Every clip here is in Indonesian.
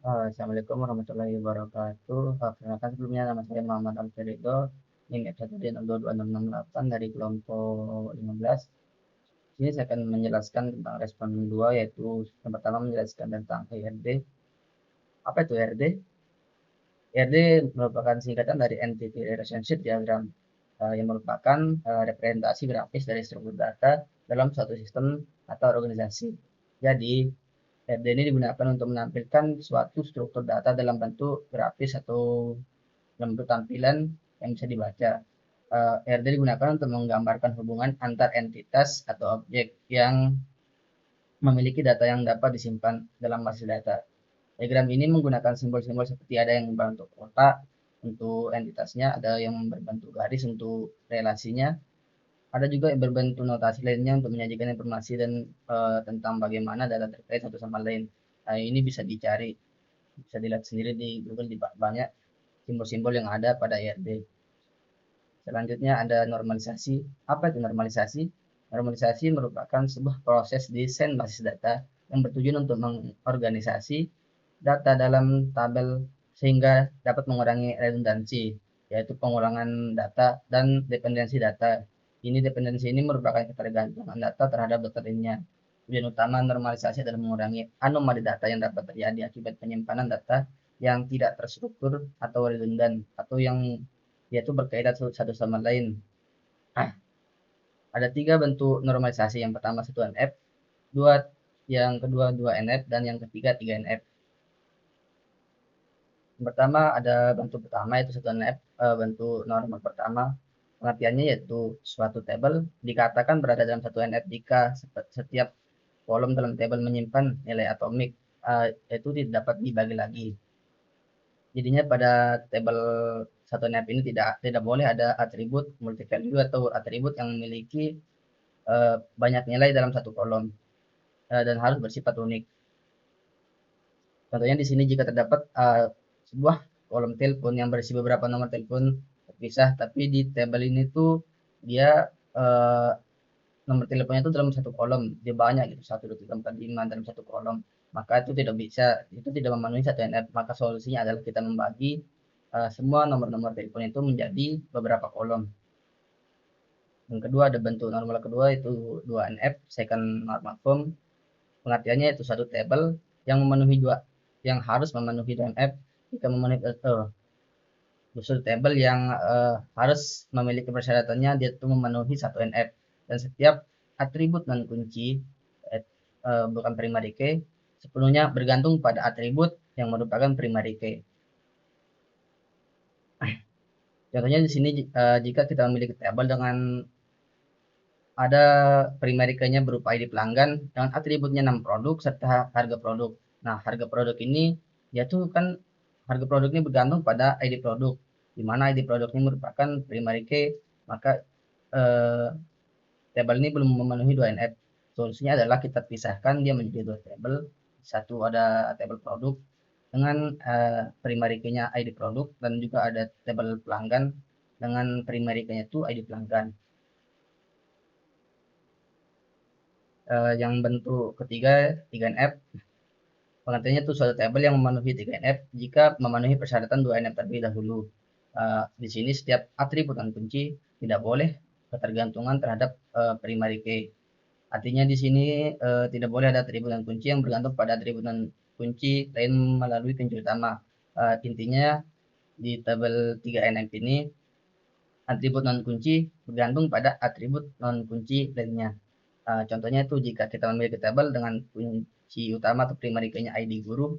Assalamualaikum warahmatullahi wabarakatuh. Perkenalkan sebelumnya nama saya Muhammad Alfredo. Ini episode 62668 dari kelompok 15. Ini saya akan menjelaskan tentang respon 2, yaitu yang pertama menjelaskan tentang ERD. Apa itu ERD? ERD merupakan singkatan dari Entity Relationship Diagram, yang merupakan representasi grafis dari struktur data dalam suatu sistem atau organisasi. Jadi, ERD ini digunakan untuk menampilkan suatu struktur data dalam bentuk grafis atau dalam bentuk tampilan yang bisa dibaca. ERD digunakan untuk menggambarkan hubungan antar entitas atau objek yang memiliki data yang dapat disimpan dalam basis data. Diagram ini menggunakan simbol-simbol seperti ada yang berbentuk kotak untuk entitasnya, ada yang berbentuk garis untuk relasinya, ada juga yang berbentuk notasi lainnya untuk menyajikan informasi dan tentang bagaimana data terkait satu sama lain. Ini bisa dicari, bisa dilihat sendiri di Google, di banyak simbol-simbol yang ada pada ERD. Selanjutnya ada normalisasi. Apa itu normalisasi? Normalisasi merupakan sebuah proses desain basis data yang bertujuan untuk mengorganisasi data dalam tabel sehingga dapat mengurangi redundansi, yaitu pengulangan data dan dependensi data. Dependensi ini merupakan ketergantungan data terhadap data lainnya. Tujuan utama normalisasi adalah mengurangi anomali data yang dapat terjadi akibat penyimpanan data yang tidak terstruktur atau redundan, atau yang yaitu berkaitan satu sama lain. Nah, ada tiga bentuk normalisasi. Yang pertama 1NF, yang kedua 2NF, dan yang ketiga 3NF. Yang pertama ada bentuk pertama yaitu 1NF, bentuk normal pertama. Pengertiannya yaitu suatu tabel dikatakan berada dalam 1NF jika setiap kolom dalam tabel menyimpan nilai atomik, yaitu tidak dapat dibagi lagi. Jadinya pada tabel 1NF ini tidak boleh ada atribut multi value atau atribut yang memiliki banyak nilai dalam satu kolom, dan harus bersifat unik. Contohnya di sini jika terdapat sebuah kolom telepon yang berisi beberapa nomor telepon terpisah, tapi di tabel ini tuh dia nomor teleponnya itu dalam satu kolom, dia banyak gitu, 1, 2, 3, 4, 5 dalam satu kolom, maka itu tidak bisa, itu tidak memenuhi 1NF. Maka solusinya adalah kita membagi semua nomor-nomor telepon itu menjadi beberapa kolom. Yang kedua ada bentuk normal kedua itu 2NF, second normal form. Pengertiannya itu satu tabel yang memenuhi yang harus memenuhi 2NF jika memenuhi suatu tabel yang harus memiliki persyaratannya dia itu memenuhi 1NF, dan setiap atribut non kunci bukan primary key sepenuhnya bergantung pada atribut yang merupakan primary key. Contohnya di sini jika kita memiliki tabel dengan ada primary key-nya berupa ID pelanggan dengan atributnya 6 produk serta harga produk. Nah, harga produk ini dia tuh kan harga produk ini bergantung pada ID produk, di mana ID produk ini merupakan primary key, maka eh, tabel ini belum memenuhi 2NF. Solusinya adalah kita pisahkan dia menjadi dua tabel. Satu ada tabel produk dengan primary key-nya ID produk, dan juga ada tabel pelanggan dengan primary key-nya itu ID pelanggan. Yang bentuk ketiga 3NF. Pengertiannya itu suatu tabel yang memenuhi 3NF jika memenuhi persyaratan 2NF terlebih dahulu. Di sini setiap atribut dan kunci tidak boleh ketergantungan terhadap primary key. Artinya di sini tidak boleh ada atribut dan kunci yang bergantung pada atribut dan kunci lain melalui kunci utama. Intinya di tabel 3NF ini atribut non kunci bergantung pada atribut non kunci lainnya. Contohnya itu jika kita memiliki tabel dengan kunci utama atau primary key-nya ID guru,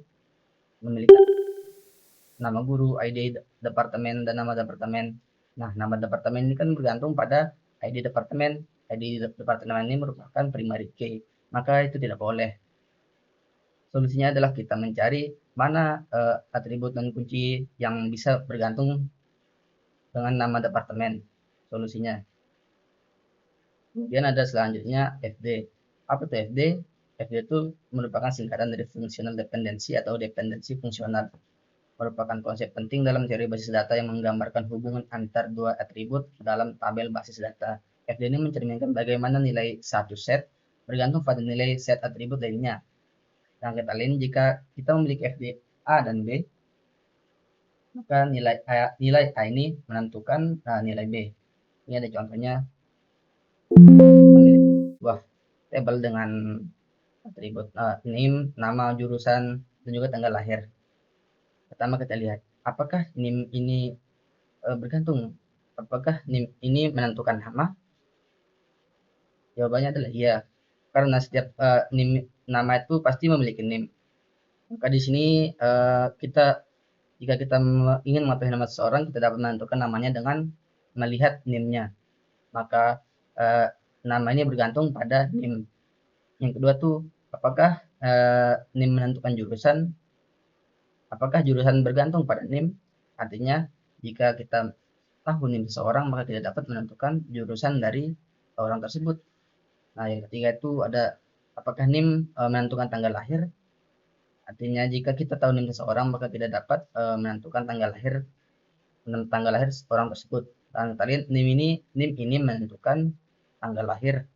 memiliki nama guru, ID departemen, dan nama departemen. Nah, nama departemen ini kan bergantung pada ID departemen. ID departemen ini merupakan primary key, maka itu tidak boleh. Solusinya adalah kita mencari mana atribut dan kunci yang bisa bergantung dengan nama departemen. Solusinya. Kemudian ada selanjutnya FD. Apa itu FD? FD itu merupakan singkatan dari functional dependency atau dependensi fungsional. Merupakan konsep penting dalam teori basis data yang menggambarkan hubungan antar dua atribut dalam tabel basis data. FD ini mencerminkan bagaimana nilai satu set bergantung pada nilai set atribut lainnya. Nah, kita lain jika kita memiliki FD A dan B, maka nilai A ini menentukan nilai B. Ini ada contohnya, memiliki sebuah tabel dengan atribut NIM, nama, jurusan, dan juga tanggal lahir. Pertama kita lihat, apakah NIM ini bergantung? Apakah NIM ini menentukan nama? Jawabannya adalah iya, karena setiap NIM nama itu pasti memiliki NIM. Maka di sini jika kita ingin mengetahui nama seseorang, kita dapat menentukan namanya dengan melihat NIM-nya. Maka nama ini bergantung pada NIM. Yang kedua tuh, apakah NIM menentukan jurusan? Apakah jurusan bergantung pada NIM? Artinya, jika kita tahu NIM seseorang, maka kita dapat menentukan jurusan dari orang tersebut. Nah, yang ketiga itu ada, apakah NIM menentukan tanggal lahir? Artinya, jika kita tahu NIM seseorang, maka kita dapat menentukan tanggal lahir orang tersebut. Dan tadi NIM ini menentukan tanggal lahir.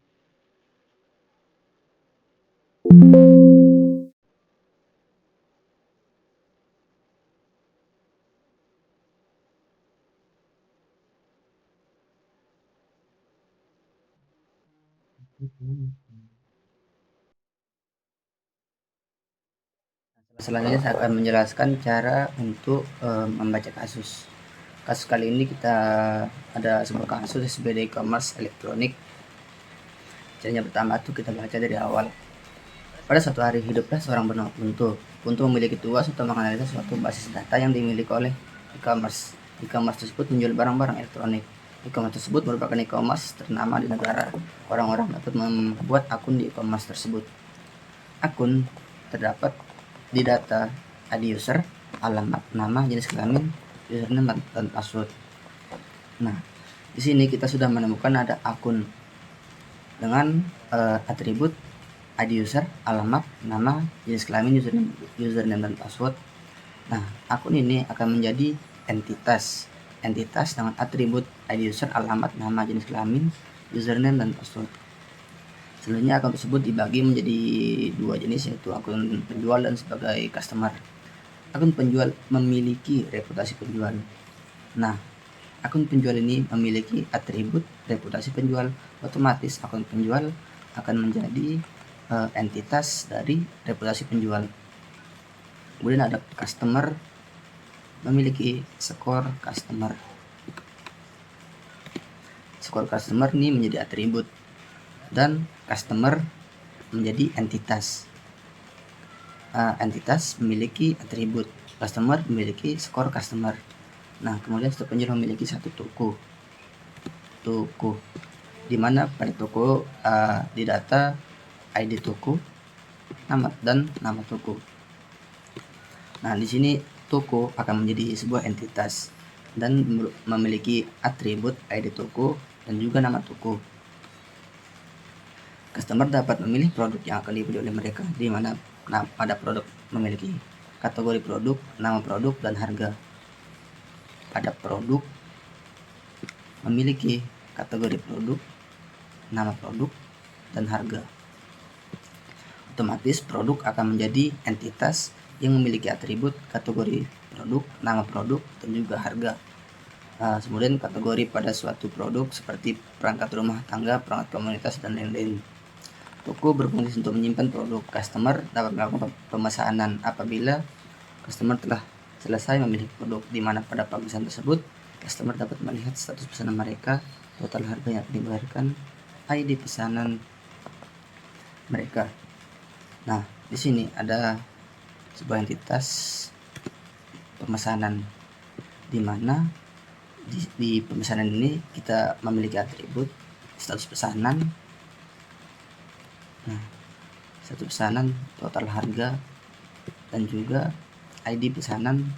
Selanjutnya saya akan menjelaskan cara untuk membaca kasus. Kasus kali ini kita ada sebuah kasus SBD e-commerce elektronik. Caranya pertama itu kita baca dari awal. Pada suatu hari hiduplah seorang bernama Punto. Punto memiliki tugas untuk menganalisis suatu basis data yang dimiliki oleh e-commerce. E-commerce tersebut menjual barang-barang elektronik. E-commerce tersebut merupakan e-commerce ternama di negara. Orang-orang dapat membuat akun di e-commerce tersebut. Akun terdapat di data ID user, alamat, nama, jenis kelamin, username, dan password. Nah, di sini kita sudah menemukan ada akun dengan atribut ID user, alamat, nama, jenis kelamin, username, dan password. Nah, akun ini akan menjadi entitas dengan atribut ID user, alamat, nama, jenis kelamin, username, dan password. Selanjutnya akun tersebut dibagi menjadi dua jenis, yaitu akun penjual dan sebagai customer. Akun penjual memiliki reputasi penjual. Nah, akun penjual ini memiliki atribut reputasi penjual. Otomatis akun penjual akan menjadi entitas dari reputasi penjual. Kemudian ada customer, memiliki skor customer. Skor customer ini menjadi atribut dan customer menjadi entitas. Entitas memiliki atribut, customer memiliki skor customer. Nah, kemudian setiap penjual memiliki satu toko, di mana pada toko di data ID toko, nama dan nama toko. Nah, di sini toko akan menjadi sebuah entitas dan memiliki atribut ID toko dan juga nama toko. Customer dapat memilih produk yang akan dibeli oleh mereka, di mana pada produk memiliki kategori produk, nama produk, dan harga. Pada produk memiliki kategori produk, nama produk, dan harga. Otomatis produk akan menjadi entitas yang memiliki atribut kategori produk, nama produk, dan juga harga. Kemudian kategori pada suatu produk seperti perangkat rumah tangga, perangkat komunitas, dan lain-lain. Toko berfungsi untuk menyimpan produk. Customer dapat melakukan pemesanan apabila customer telah selesai memilih produk, di mana pada pemesanan tersebut customer dapat melihat status pesanan mereka, total harga yang dibayarkan, ID pesanan mereka. Nah, di sini ada sebuah entitas pemesanan, di mana di pemesanan ini kita memiliki atribut status pesanan. Nah, satu pesanan, total harga, dan juga ID pesanan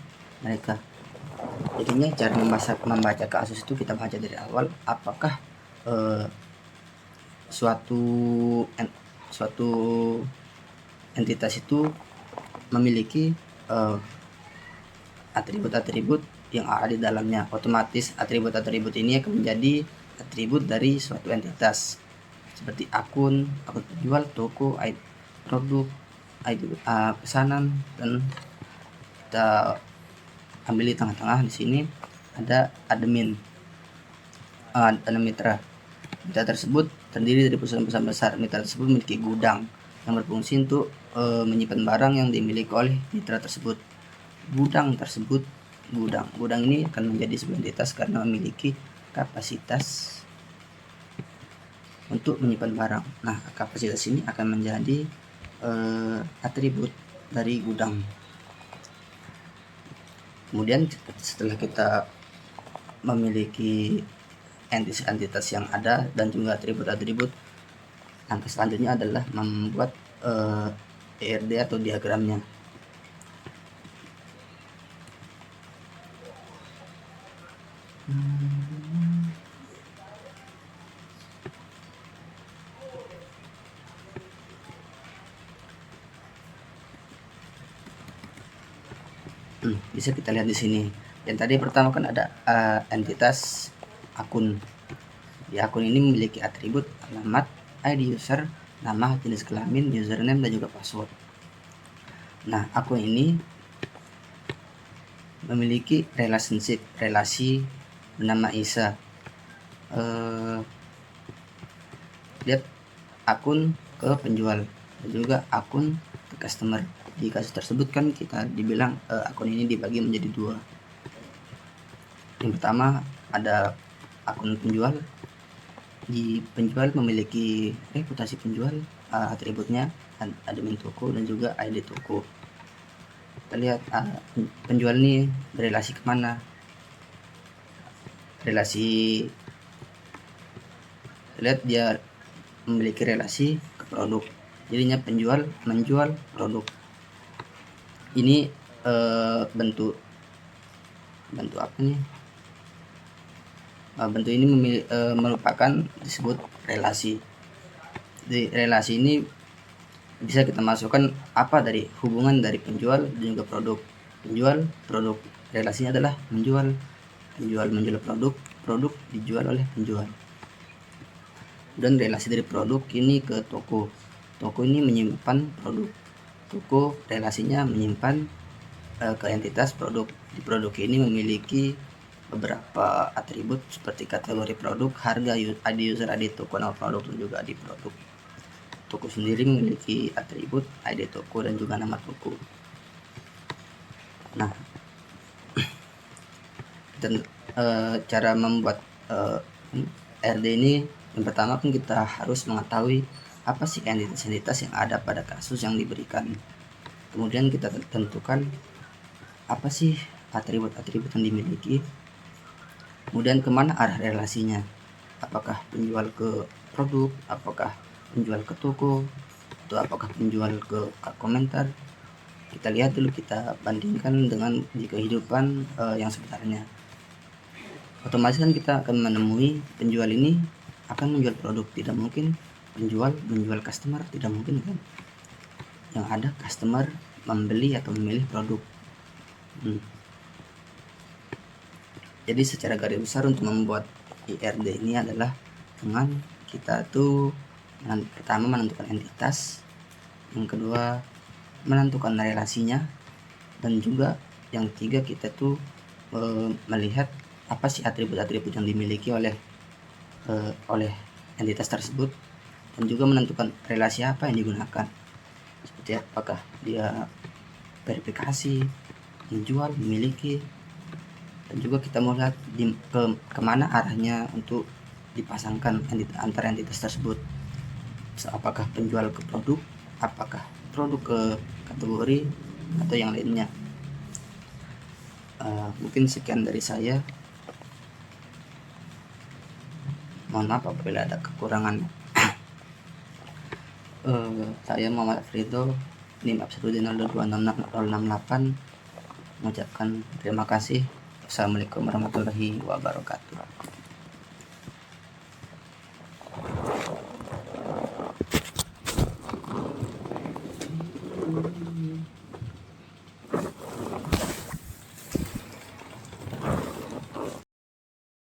mereka. Jadinya cara membaca kasus itu kita baca dari awal, apakah suatu entitas itu memiliki atribut-atribut yang ada di dalamnya. Otomatis atribut-atribut ini akan menjadi atribut dari suatu entitas, seperti akun penjual, toko, ID produk, ID pesanan, dan kita ambil di tengah-tengah. Di sini ada admin, ada mitra. Mitra tersebut terdiri dari perusahaan-perusahaan besar. Mitra tersebut memiliki gudang yang berfungsi untuk menyimpan barang yang dimiliki oleh mitra tersebut. Gudang ini akan menjadi sebuah entitas karena memiliki kapasitas untuk menyimpan barang. Nah, kapasitas ini akan menjadi atribut dari gudang. Kemudian setelah kita memiliki entitas yang ada dan juga atribut-atribut, langkah selanjutnya adalah membuat ERD atau diagramnya. Bisa kita lihat di sini. Yang tadi pertama kan ada entitas akun. Di akun ini memiliki atribut alamat, ID user, nama, jenis kelamin, username, dan juga password. Nah, akun ini memiliki relasi bernama Isa. Lihat akun ke penjual dan juga akun ke customer. Di kasus tersebut kan kita dibilang akun ini dibagi menjadi dua. Yang pertama ada akun penjual. Di penjual memiliki reputasi penjual, atributnya admin toko dan juga ID toko. Kita lihat penjual ini berelasi kemana, lihat dia memiliki relasi ke produk, jadinya penjual menjual produk. Ini bentuk apa nih? Bentuk ini merupakan disebut relasi. Di relasi ini bisa kita masukkan apa dari hubungan dari penjual dan juga produk. Penjual produk, relasinya adalah menjual produk dijual oleh penjual. Dan relasi dari produk ini ke toko ini menyimpan produk, toko relasinya menyimpan ke entitas produk. Di produk ini memiliki beberapa atribut seperti kategori produk, harga, ID user, ID toko, nama produk, dan juga ID produk. Toko sendiri memiliki atribut ID toko dan juga nama toko. Nah, dan cara membuat RD ini, yang pertama kan kita harus mengetahui apa sih entitas yang ada pada kasus yang diberikan. Kemudian kita tentukan apa sih atribut-atribut yang dimiliki. Kemudian kemana arah relasinya, apakah penjual ke produk, apakah penjual ke toko, atau apakah penjual ke komentar. Kita lihat dulu, kita bandingkan dengan di kehidupan yang sebenarnya. Otomatis kan kita akan menemui penjual ini akan menjual produk. Tidak mungkin penjual menjual customer, tidak mungkin kan. Yang ada customer membeli atau memilih produk. Jadi secara garis besar untuk membuat IRD ini adalah dengan kita tuh pertama menentukan entitas, yang kedua menentukan relasinya, dan juga yang ketiga kita tuh melihat apa sih atribut-atribut yang dimiliki oleh entitas tersebut, dan juga menentukan relasi apa yang digunakan, seperti apakah dia verifikasi, menjual, memiliki, dan juga kita mau lihat kemana arahnya untuk dipasangkan antara entitas tersebut. Apakah penjual ke produk, apakah produk ke kategori, atau yang lainnya. Mungkin sekian dari saya. Mohon maaf apabila ada kekurangan. Saya Muhammad Afrido, NIM Absoludin 026668, mengucapkan terima kasih. Assalamualaikum warahmatullahi wabarakatuh.